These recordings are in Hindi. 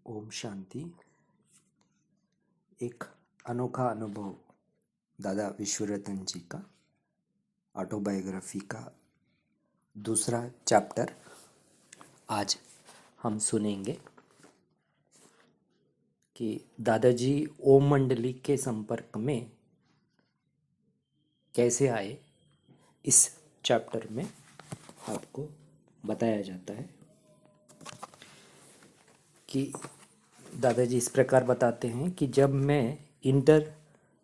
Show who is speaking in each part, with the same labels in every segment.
Speaker 1: ओम शांति। एक अनोखा अनुभव दादा विश्वरतन जी का ऑटोबायोग्राफी का दूसरा चैप्टर आज हम सुनेंगे कि दादाजी ओम मंडली के संपर्क में कैसे आए। इस चैप्टर में आपको बताया जाता है कि दादाजी इस प्रकार बताते हैं कि जब मैं इंटर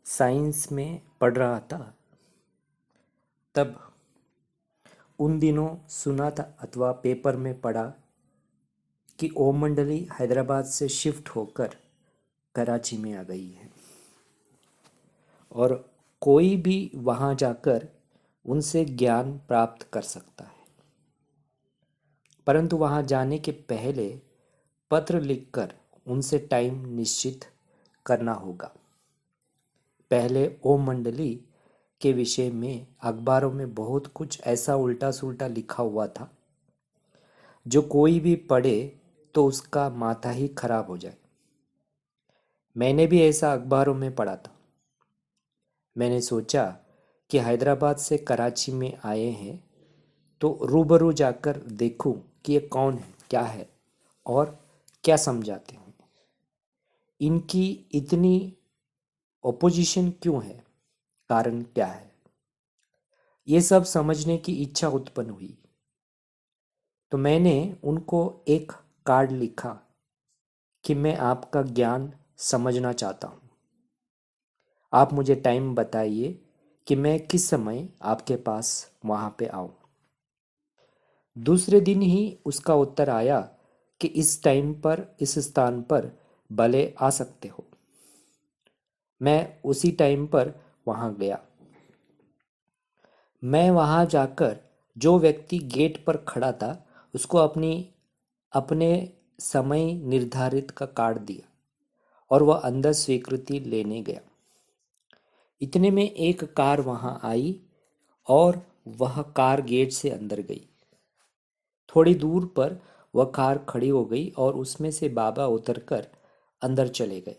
Speaker 1: साइंस में पढ़ रहा था तब उन दिनों सुना था अथवा पेपर में पढ़ा कि ओम मंडली हैदराबाद से शिफ्ट होकर कराची में आ गई है और कोई भी वहाँ जाकर उनसे ज्ञान प्राप्त कर सकता है, परंतु वहाँ जाने के पहले पत्र लिखकर उनसे टाइम निश्चित करना होगा। पहले ओम मंडली के विषय में अखबारों में बहुत कुछ ऐसा उल्टा सुल्टा लिखा हुआ था जो कोई भी पढ़े तो उसका माथा ही खराब हो जाए। मैंने भी ऐसा अखबारों में पढ़ा था। मैंने सोचा कि हैदराबाद से कराची में आए हैं तो रूबरू जाकर देखूं कि ये कौन है, क्या है और क्या समझाते हैं, इनकी इतनी ओपोजिशन क्यों है, कारण क्या है। ये सब समझने की इच्छा उत्पन्न हुई तो मैंने उनको एक कार्ड लिखा कि मैं आपका ज्ञान समझना चाहता हूँ। आप मुझे टाइम बताइए कि मैं किस समय आपके पास वहाँ पे आऊँ। दूसरे दिन ही उसका उत्तर आया कि इस टाइम पर इस स्थान पर भले आ सकते हो। मैं उसी टाइम पर वहाँ गया। मैं वहाँ जाकर जो व्यक्ति गेट पर खड़ा था उसको अपने समय निर्धारित का कार्ड दिया और वह अंदर स्वीकृति लेने गया। इतने में एक कार वहाँ आई और वह कार गेट से अंदर गई। थोड़ी दूर पर वह कार खड़ी हो गई और उसमें से बाबा उतरकर अंदर चले गए।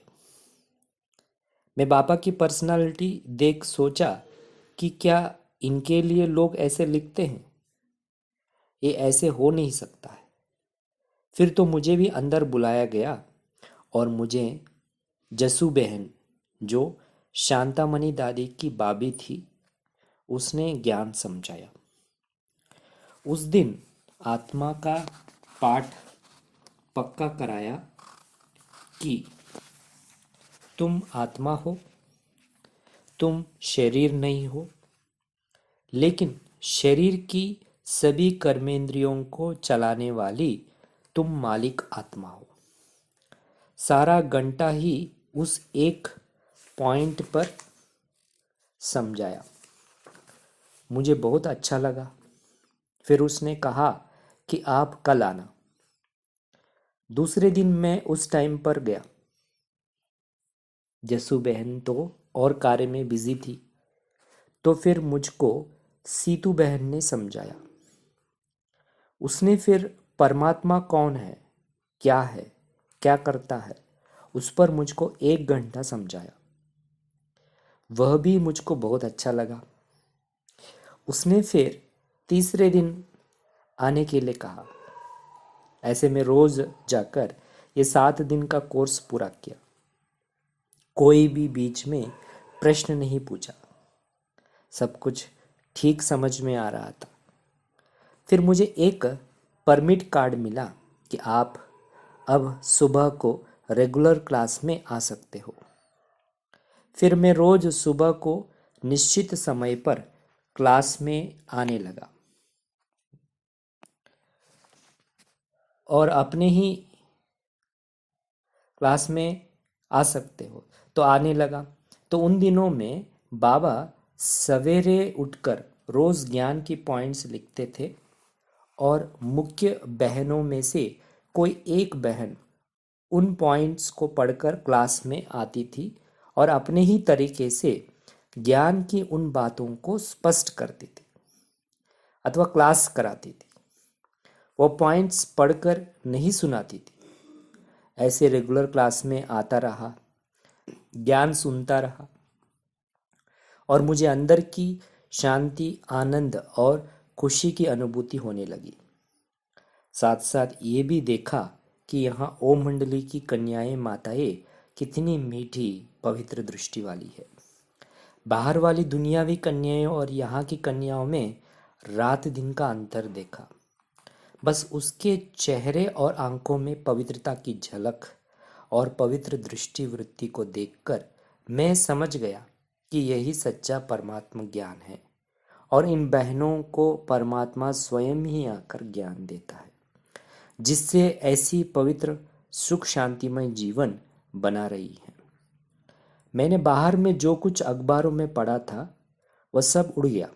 Speaker 1: मैं बाबा की पर्सनालिटी देख सोचा कि क्या इनके लिए लोग ऐसे लिखते हैं, ये ऐसे हो नहीं सकता है। फिर तो मुझे भी अंदर बुलाया गया और मुझे जसू बहन, जो शांतामणि दादी की बाबी थी, उसने ज्ञान समझाया। उस दिन आत्मा का पाठ पक्का कराया कि तुम आत्मा हो, तुम शरीर नहीं हो, लेकिन शरीर की सभी कर्मेंद्रियों को चलाने वाली तुम मालिक आत्मा हो। सारा घंटा ही उस एक पॉइंट पर समझाया। मुझे बहुत अच्छा लगा। फिर उसने कहा कि आप कल आना। दूसरे दिन मैं उस टाइम पर गया। जसू बहन तो और कार्य में बिजी थी, तो फिर मुझको सीतू बहन ने समझाया। उसने फिर परमात्मा कौन है, क्या करता है, उस पर मुझको 1 घंटा समझाया। वह भी मुझको बहुत अच्छा लगा। उसने फिर तीसरे दिन आने के लिए कहा। ऐसे में रोज जाकर ये 7 दिन का कोर्स पूरा किया। कोई भी बीच में प्रश्न नहीं पूछा। सब कुछ ठीक समझ में आ रहा था। फिर मुझे एक परमिट कार्ड मिला कि आप अब सुबह को रेगुलर क्लास में आ सकते हो। फिर मैं रोज सुबह को निश्चित समय पर क्लास में आने लगा और अपने ही क्लास में आ सकते हो तो आने लगा। तो उन दिनों में बाबा सवेरे उठकर रोज ज्ञान की पॉइंट्स लिखते थे और मुख्य बहनों में से कोई एक बहन उन पॉइंट्स को पढ़कर क्लास में आती थी और अपने ही तरीके से ज्ञान की उन बातों को स्पष्ट करती थी अथवा क्लास कराती थी। वो पॉइंट्स पढ़कर नहीं सुनाती थी, ऐसे रेगुलर क्लास में आता रहा, ज्ञान सुनता रहा और मुझे अंदर की शांति, आनंद और खुशी की अनुभूति होने लगी। साथ साथ ये भी देखा कि यहाँ ओम मंडली की कन्याएं, माताएं कितनी मीठी, पवित्र दृष्टि वाली है। बाहर वाली दुनियावी कन्याओं और यहाँ की कन्याओं में रात दिन का अंतर देखा। बस उसके चेहरे और आंखों में पवित्रता की झलक और पवित्र दृष्टि वृत्ति को देखकर मैं समझ गया कि यही सच्चा परमात्मा ज्ञान है और इन बहनों को परमात्मा स्वयं ही आकर ज्ञान देता है, जिससे ऐसी पवित्र सुख शांतिमय जीवन बना रही है। मैंने बाहर में जो कुछ अखबारों में पढ़ा था वह सब उड़ गया।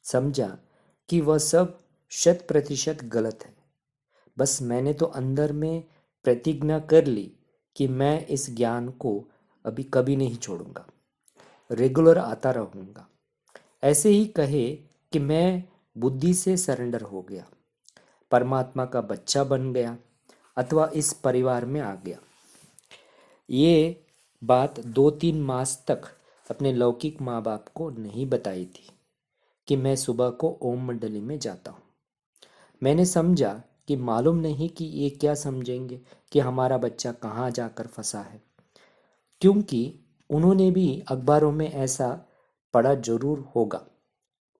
Speaker 1: समझा कि वह सब 100% गलत है। बस मैंने तो अंदर में प्रतिज्ञा कर ली कि मैं इस ज्ञान को अभी कभी नहीं छोड़ूंगा, रेगुलर आता रहूंगा। ऐसे ही कहे कि मैं बुद्धि से सरेंडर हो गया, परमात्मा का बच्चा बन गया अथवा इस परिवार में आ गया। ये बात 2-3 मास तक अपने लौकिक माँ बाप को नहीं बताई थी कि मैं सुबह को ओम मंडली में जाता हूँ। मैंने समझा कि मालूम नहीं कि ये क्या समझेंगे कि हमारा बच्चा कहाँ जाकर फंसा है, क्योंकि उन्होंने भी अखबारों में ऐसा पढ़ा जरूर होगा।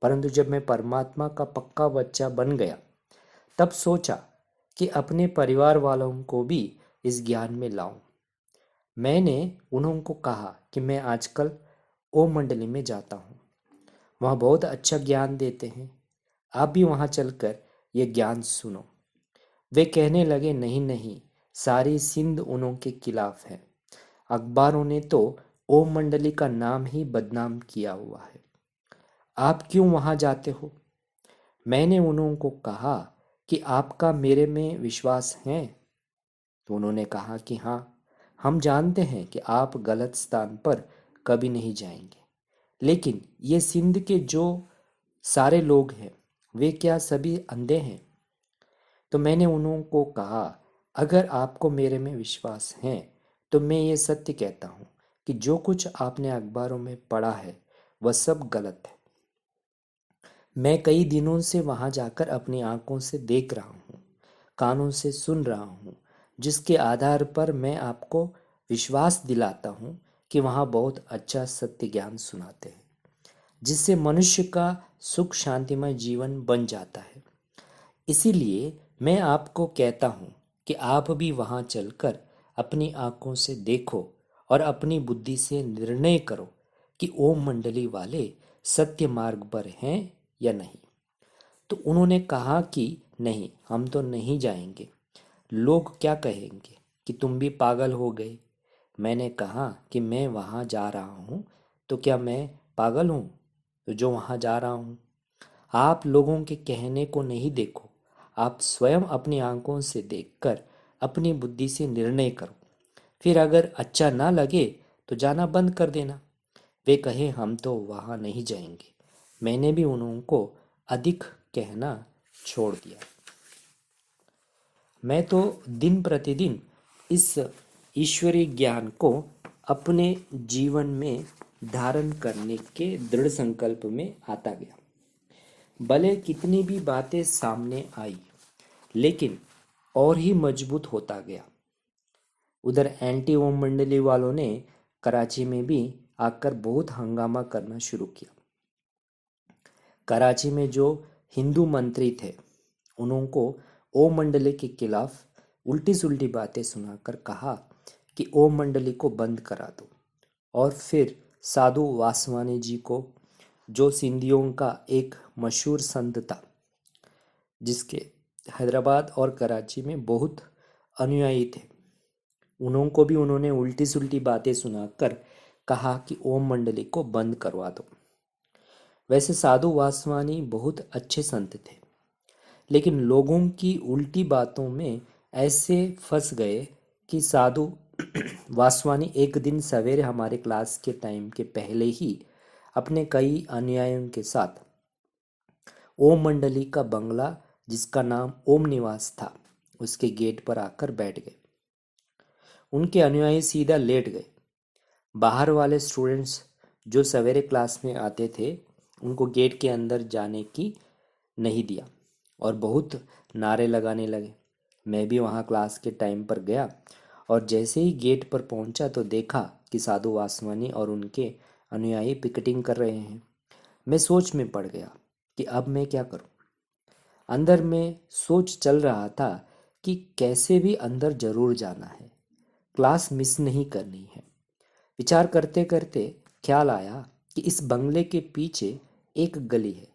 Speaker 1: परंतु जब मैं परमात्मा का पक्का बच्चा बन गया तब सोचा कि अपने परिवार वालों को भी इस ज्ञान में लाऊं। मैंने उनको कहा कि मैं आजकल ओम मंडली में जाता हूँ, वहाँ बहुत अच्छा ज्ञान देते हैं, आप भी वहाँ चलकर ये ज्ञान सुनो। वे कहने लगे, नहीं नहीं, सारी सिंध उन्हों के खिलाफ है, अखबारों ने तो ओम मंडली का नाम ही बदनाम किया हुआ है, आप क्यों वहाँ जाते हो? मैंने उनको कहा कि आपका मेरे में विश्वास है? तो उन्होंने कहा कि हाँ, हम जानते हैं कि आप गलत स्थान पर कभी नहीं जाएंगे, लेकिन ये सिंध के जो सारे लोग हैं वे क्या सभी अंधे हैं? तो मैंने उनको कहा, अगर आपको मेरे में विश्वास है तो मैं ये सत्य कहता हूँ कि जो कुछ आपने अखबारों में पढ़ा है वह सब गलत है। मैं कई दिनों से वहाँ जाकर अपनी आंखों से देख रहा हूँ, कानों से सुन रहा हूँ, जिसके आधार पर मैं आपको विश्वास दिलाता हूँ कि वहाँ बहुत अच्छा सत्य ज्ञान सुनाते हैं, जिससे मनुष्य का सुख शांतिमय जीवन बन जाता है। इसीलिए मैं आपको कहता हूँ कि आप भी वहाँ चलकर अपनी आंखों से देखो और अपनी बुद्धि से निर्णय करो कि ओम मंडली वाले सत्य मार्ग पर हैं या नहीं। तो उन्होंने कहा कि नहीं, हम तो नहीं जाएंगे, लोग क्या कहेंगे कि तुम भी पागल हो गए। मैंने कहा कि मैं वहाँ जा रहा हूँ तो क्या मैं पागल हूँ तो जो वहाँ जा रहा हूँ? आप लोगों के कहने को नहीं देखो, आप स्वयं अपनी आंखों से देखकर अपनी बुद्धि से निर्णय करो, फिर अगर अच्छा ना लगे तो जाना बंद कर देना। वे कहे हम तो वहाँ नहीं जाएंगे। मैंने भी उनको अधिक कहना छोड़ दिया। मैं तो दिन प्रतिदिन इस ईश्वरीय ज्ञान को अपने जीवन में धारण करने के दृढ़ संकल्प में आता गया। भले कितनी भी बातें सामने आई, लेकिन और ही मजबूत होता गया। उधर एंटी ओम मंडली वालों ने कराची में भी आकर बहुत हंगामा करना शुरू किया। कराची में जो हिंदू मंत्री थे उनको ओम मंडली के खिलाफ उल्टी सुल्टी बातें सुनाकर कहा कि ओम मंडली को बंद करा दो। और फिर साधु वासवानी जी को, जो सिंधियों का एक मशहूर संत था, जिसके हैदराबाद और कराची में बहुत अनुयायी थे, उनको भी उन्होंने उल्टी सुल्टी बातें सुनाकर कहा कि ओम मंडली को बंद करवा दो। वैसे साधु वासवानी बहुत अच्छे संत थे, लेकिन लोगों की उल्टी बातों में ऐसे फंस गए कि साधु वासवानी एक दिन सवेरे हमारे क्लास के टाइम के पहले ही अपने कई अनुयायियों के साथ ओम मंडली का बंगला, जिसका नाम ओम निवास था, उसके गेट पर आकर बैठ गए। उनके अनुयायी सीधा लेट गए। बाहर वाले स्टूडेंट्स जो सवेरे क्लास में आते थे उनको गेट के अंदर जाने की नहीं दिया और बहुत नारे लगाने लगे। मैं भी वहाँ क्लास के टाइम पर गया और जैसे ही गेट पर पहुँचा तो देखा कि साधु वासवानी और उनके अनुयायी पिकेटिंग कर रहे हैं। मैं सोच में पड़ गया कि अब मैं क्या करूं। अंदर में सोच चल रहा था कि कैसे भी अंदर जरूर जाना है, क्लास मिस नहीं करनी है। विचार करते करते ख्याल आया कि इस बंगले के पीछे एक गली है,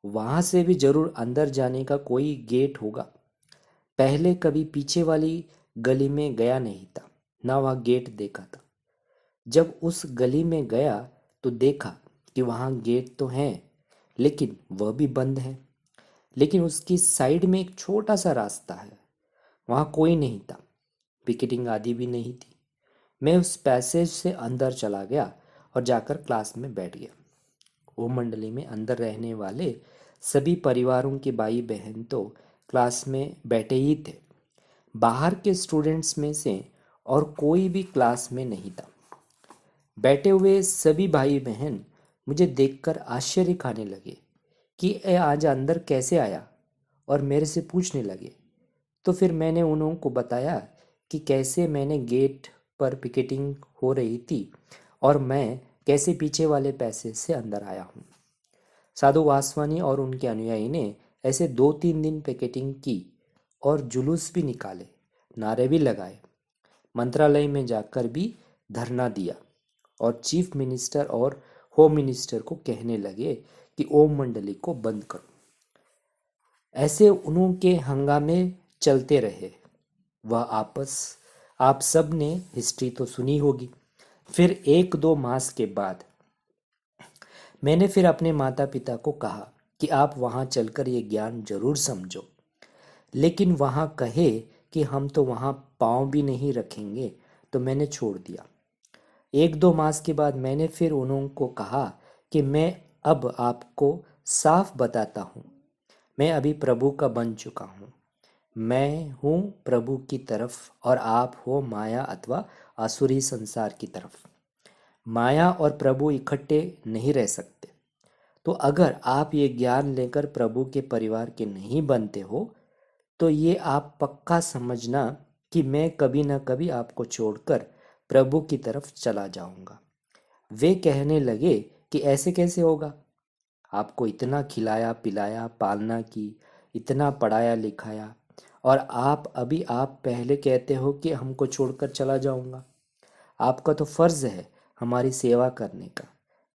Speaker 1: वहां से भी जरूर अंदर जाने का कोई गेट होगा। पहले कभी पीछे वाली गली में गया नहीं था, ना वह गेट देखा था। जब उस गली में गया तो देखा कि वहाँ गेट तो है लेकिन वह भी बंद है। लेकिन उसकी साइड में एक छोटा सा रास्ता है, वहाँ कोई नहीं था, पिकेटिंग आदि भी नहीं थी। मैं उस पैसेज से अंदर चला गया और जाकर क्लास में बैठ गया। ओम मंडली में अंदर रहने वाले सभी परिवारों के भाई बहन तो क्लास में बैठे ही थे। बाहर के स्टूडेंट्स में से और कोई भी क्लास में नहीं था। बैठे हुए सभी भाई बहन मुझे देखकर आश्चर्य खाने लगे कि ये आज अंदर कैसे आया और मेरे से पूछने लगे। तो फिर मैंने उन्हों को बताया कि कैसे मैंने गेट पर पिकेटिंग हो रही थी और मैं कैसे पीछे वाले पैसे से अंदर आया हूँ। साधु वासवानी और उनके अनुयायी ने ऐसे 2-3 दिन पिकेटिंग की और जुलूस भी निकाले, नारे भी लगाए, मंत्रालय में जाकर भी धरना दिया और चीफ मिनिस्टर और होम मिनिस्टर को कहने लगे कि ओम मंडली को बंद करो। ऐसे उनके हंगामे चलते रहे। वह आप सब ने हिस्ट्री तो सुनी होगी। फिर 1-2 मास के बाद मैंने फिर अपने माता पिता को कहा कि आप वहाँ चलकर ये ज्ञान जरूर समझो, लेकिन वहाँ कहे कि हम तो वहाँ पाँव भी नहीं रखेंगे, तो मैंने छोड़ दिया। 1-2 मास के बाद मैंने फिर उनको कहा कि मैं अब आपको साफ बताता हूँ, मैं अभी प्रभु का बन चुका हूँ। मैं हूँ प्रभु की तरफ और आप हो माया अथवा आसुरी संसार की तरफ। माया और प्रभु इकट्ठे नहीं रह सकते। तो अगर आप ये ज्ञान लेकर प्रभु के परिवार के नहीं बनते हो तो ये आप पक्का समझना कि मैं कभी ना कभी आपको छोड़कर प्रभु की तरफ चला जाऊंगा। वे कहने लगे कि ऐसे कैसे होगा? आपको इतना खिलाया पिलाया पालना की, इतना पढ़ाया लिखाया, और आप पहले कहते हो कि हमको छोड़कर चला जाऊंगा। आपका तो फर्ज है हमारी सेवा करने का,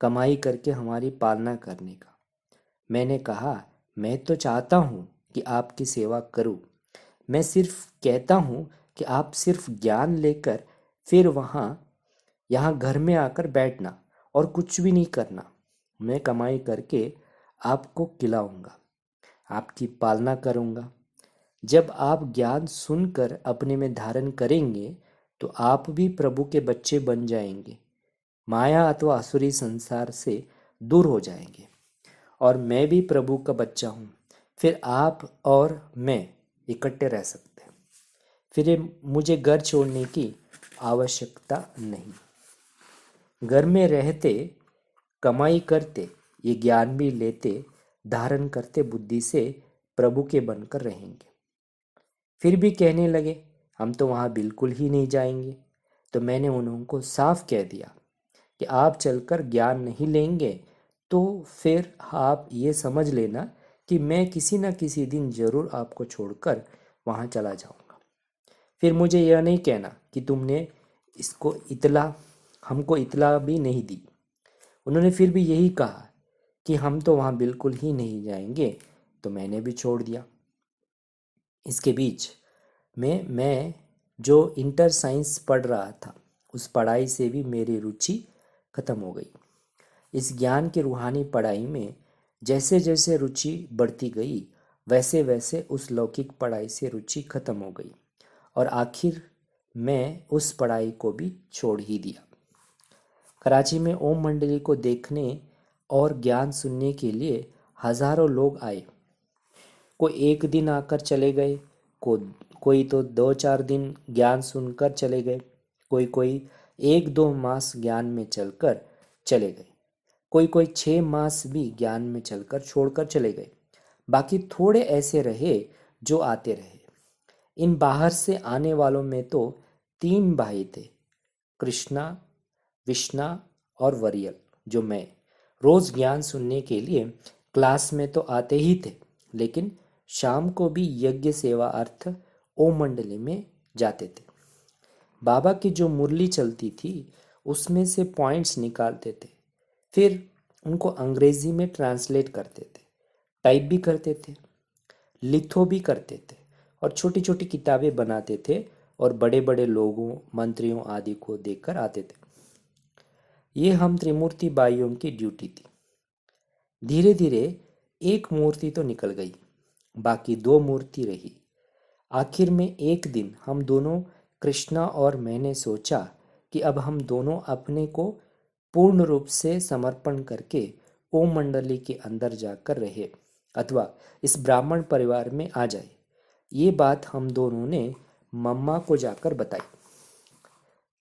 Speaker 1: कमाई करके हमारी पालना करने का। मैंने कहा, मैं तो चाहता हूँ कि आपकी सेवा करूँ। मैं सिर्फ कहता हूँ कि आप सिर्फ ज्ञान लेकर फिर यहाँ घर में आकर बैठना और कुछ भी नहीं करना। मैं कमाई करके आपको खिलाऊंगा, आपकी पालना करूंगा। जब आप ज्ञान सुनकर अपने में धारण करेंगे तो आप भी प्रभु के बच्चे बन जाएंगे, माया अथवा असुरी संसार से दूर हो जाएंगे, और मैं भी प्रभु का बच्चा हूँ। फिर आप और मैं इकट्ठे रह सकते हैं। फिर मुझे घर छोड़ने की आवश्यकता नहीं। घर में रहते, कमाई करते, ये ज्ञान भी लेते, धारण करते, बुद्धि से प्रभु के बनकर रहेंगे। फिर भी कहने लगे हम तो वहाँ बिल्कुल ही नहीं जाएंगे। तो मैंने उनको साफ कह दिया कि आप चलकर ज्ञान नहीं लेंगे तो फिर आप ये समझ लेना कि मैं किसी न किसी दिन जरूर आपको छोड़कर वहाँ चला जाऊँगा। फिर मुझे यह नहीं कहना कि तुमने हमको इतला भी नहीं दी। उन्होंने फिर भी यही कहा कि हम तो वहाँ बिल्कुल ही नहीं जाएंगे, तो मैंने भी छोड़ दिया। इसके बीच में मैं जो इंटर साइंस पढ़ रहा था उस पढ़ाई से भी मेरी रुचि खत्म हो गई। इस ज्ञान की रूहानी पढ़ाई में जैसे जैसे रुचि बढ़ती गई वैसे वैसे उस लौकिक पढ़ाई से रुचि खत्म हो गई और आखिर मैं उस पढ़ाई को भी छोड़ ही दिया। कराची में ओम मंडली को देखने और ज्ञान सुनने के लिए हजारों लोग आए। कोई एक दिन आकर चले गए, कोई तो 2-4 दिन ज्ञान सुनकर चले गए। कोई कोई 1-2 मास ज्ञान में चलकर चले गए, कोई कोई 6 मास भी ज्ञान में चलकर छोड़कर चले गए। बाकी थोड़े ऐसे रहे जो आते रहे। इन बाहर से आने वालों में तो 3 भाई थे, कृष्णा, विष्णा और वरियल। जो मैं रोज ज्ञान सुनने के लिए क्लास में तो आते ही थे, लेकिन शाम को भी यज्ञ सेवा अर्थ ओम मंडली में जाते थे। बाबा की जो मुरली चलती थी उसमें से पॉइंट्स निकालते थे, फिर उनको अंग्रेजी में ट्रांसलेट करते थे, टाइप भी करते थे, लिथो भी करते थे और छोटी छोटी किताबें बनाते थे और बड़े बड़े लोगों, मंत्रियों आदि को देकर आते थे। ये हम त्रिमूर्ति बाइयों की ड्यूटी थी। धीरे धीरे एक मूर्ति तो निकल गई, बाकी 2 मूर्ति रही। आखिर में एक दिन हम दोनों, कृष्णा और मैंने सोचा कि अब हम दोनों अपने को पूर्ण रूप से समर्पण करके ओम मंडली के अंदर जाकर रहे अथवा इस ब्राह्मण परिवार में आ जाए। ये बात हम दोनों ने मम्मा को जाकर बताई।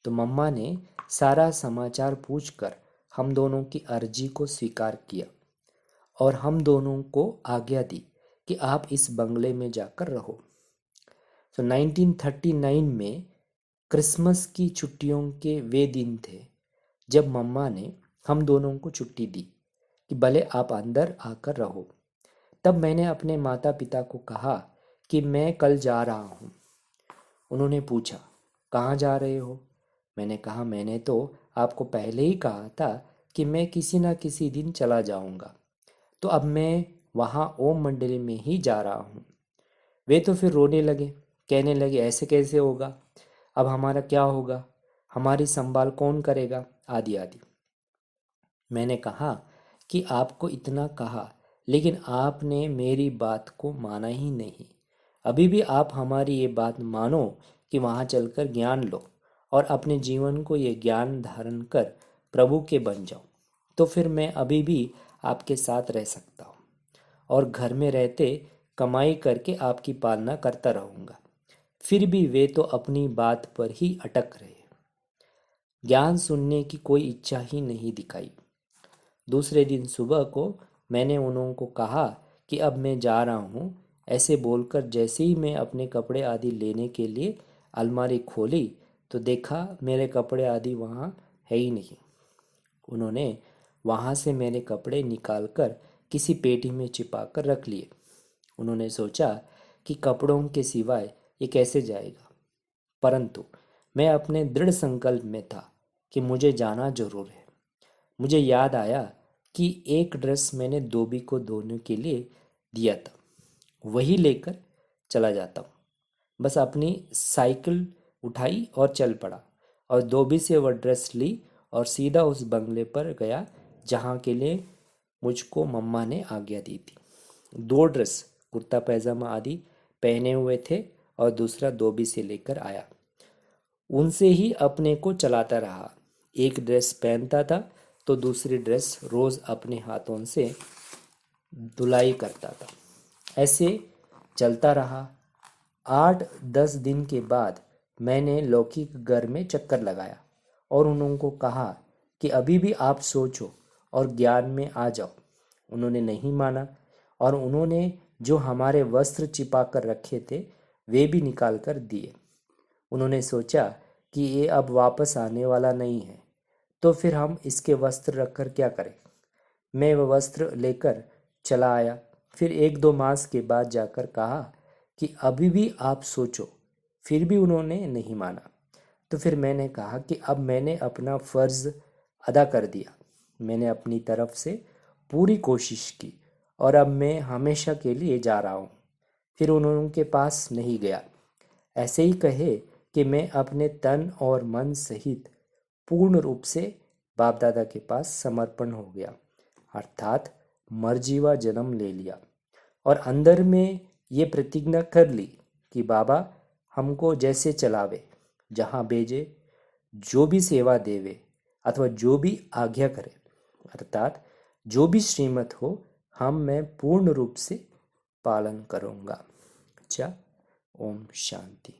Speaker 1: तो मम्मा ने सारा समाचार पूछकर हम दोनों की अर्जी को स्वीकार किया और हम दोनों को आज्ञा दी कि आप इस बंगले में जाकर रहो। तो 1939 में क्रिसमस की छुट्टियों के वे दिन थे जब मम्मा ने हम दोनों को छुट्टी दी कि भले आप अंदर आकर रहो। तब मैंने अपने माता पिता को कहा कि मैं कल जा रहा हूँ। उन्होंने पूछा, कहाँ जा रहे हो? मैंने कहा, मैंने तो आपको पहले ही कहा था कि मैं किसी न किसी दिन चला जाऊँगा, तो अब मैं वहाँ ओम मंडली में ही जा रहा हूँ। वे तो फिर रोने लगे, कहने लगे, ऐसे कैसे होगा, अब हमारा क्या होगा, हमारी संभाल कौन करेगा, आदि आदि। मैंने कहा कि आपको इतना कहा, लेकिन आपने मेरी बात को माना ही नहीं। अभी भी आप हमारी ये बात मानो कि वहाँ चलकर ज्ञान लो और अपने जीवन को ये ज्ञान धारण कर प्रभु के बन जाओ, तो फिर मैं अभी भी आपके साथ रह सकता हूँ और घर में रहते कमाई करके आपकी पालना करता रहूँगा। फिर भी वे तो अपनी बात पर ही अटक रहे, ज्ञान सुनने की कोई इच्छा ही नहीं दिखाई। दूसरे दिन सुबह को मैंने उनको कहा कि अब मैं जा रहा हूँ। ऐसे बोलकर जैसे ही मैं अपने कपड़े आदि लेने के लिए अलमारी खोली तो देखा मेरे कपड़े आदि वहाँ है ही नहीं। उन्होंने वहाँ से मेरे कपड़े निकालकर किसी पेटी में छिपा कर रख लिए। उन्होंने सोचा कि कपड़ों के सिवाय ये कैसे जाएगा, परंतु मैं अपने दृढ़ संकल्प में था कि मुझे जाना जरूर है। मुझे याद आया कि एक ड्रेस मैंने धोबी को धोने के लिए दिया था, वही लेकर चला जाता हूँ। बस अपनी साइकिल उठाई और चल पड़ा और धोबी से वह ड्रेस ली और सीधा उस बंगले पर गया जहाँ के लिए मुझको मम्मा ने आज्ञा दी थी। 2 ड्रेस, कुर्ता पैजामा आदि पहने हुए थे और दूसरा धोबी से लेकर आया। उनसे ही अपने को चलाता रहा। एक ड्रेस पहनता था तो दूसरी ड्रेस रोज अपने हाथों से धुलाई करता था। ऐसे चलता रहा। 8-10 दिन के बाद मैंने लौकी के घर में चक्कर लगाया और उनको कहा कि अभी भी आप सोचो और ज्ञान में आ जाओ। उन्होंने नहीं माना और उन्होंने जो हमारे वस्त्र छिपा कर रखे थे वे भी निकाल कर दिए। उन्होंने सोचा कि ये अब वापस आने वाला नहीं है, तो फिर हम इसके वस्त्र रखकर क्या करें। मैं वह वस्त्र लेकर चला आया। फिर 1-2 मास के बाद जाकर कहा कि अभी भी आप सोचो। फिर भी उन्होंने नहीं माना। तो फिर मैंने कहा कि अब मैंने अपना फ़र्ज़ अदा कर दिया, मैंने अपनी तरफ से पूरी कोशिश की और अब मैं हमेशा के लिए जा रहा हूँ। फिर उनके पास नहीं गया। ऐसे ही कहे कि मैं अपने तन और मन सहित पूर्ण रूप से बाप दादा के पास समर्पण हो गया, अर्थात मरजीवा जन्म ले लिया और अंदर में ये प्रतिज्ञा कर ली कि बाबा हमको जैसे चलावे, जहाँ भेजे, जो भी सेवा देवे अथवा जो भी आज्ञा करे, अर्थात जो भी श्रीमत हो मैं पूर्ण रूप से पालन करूँगा। अच्छा, ओम शांति।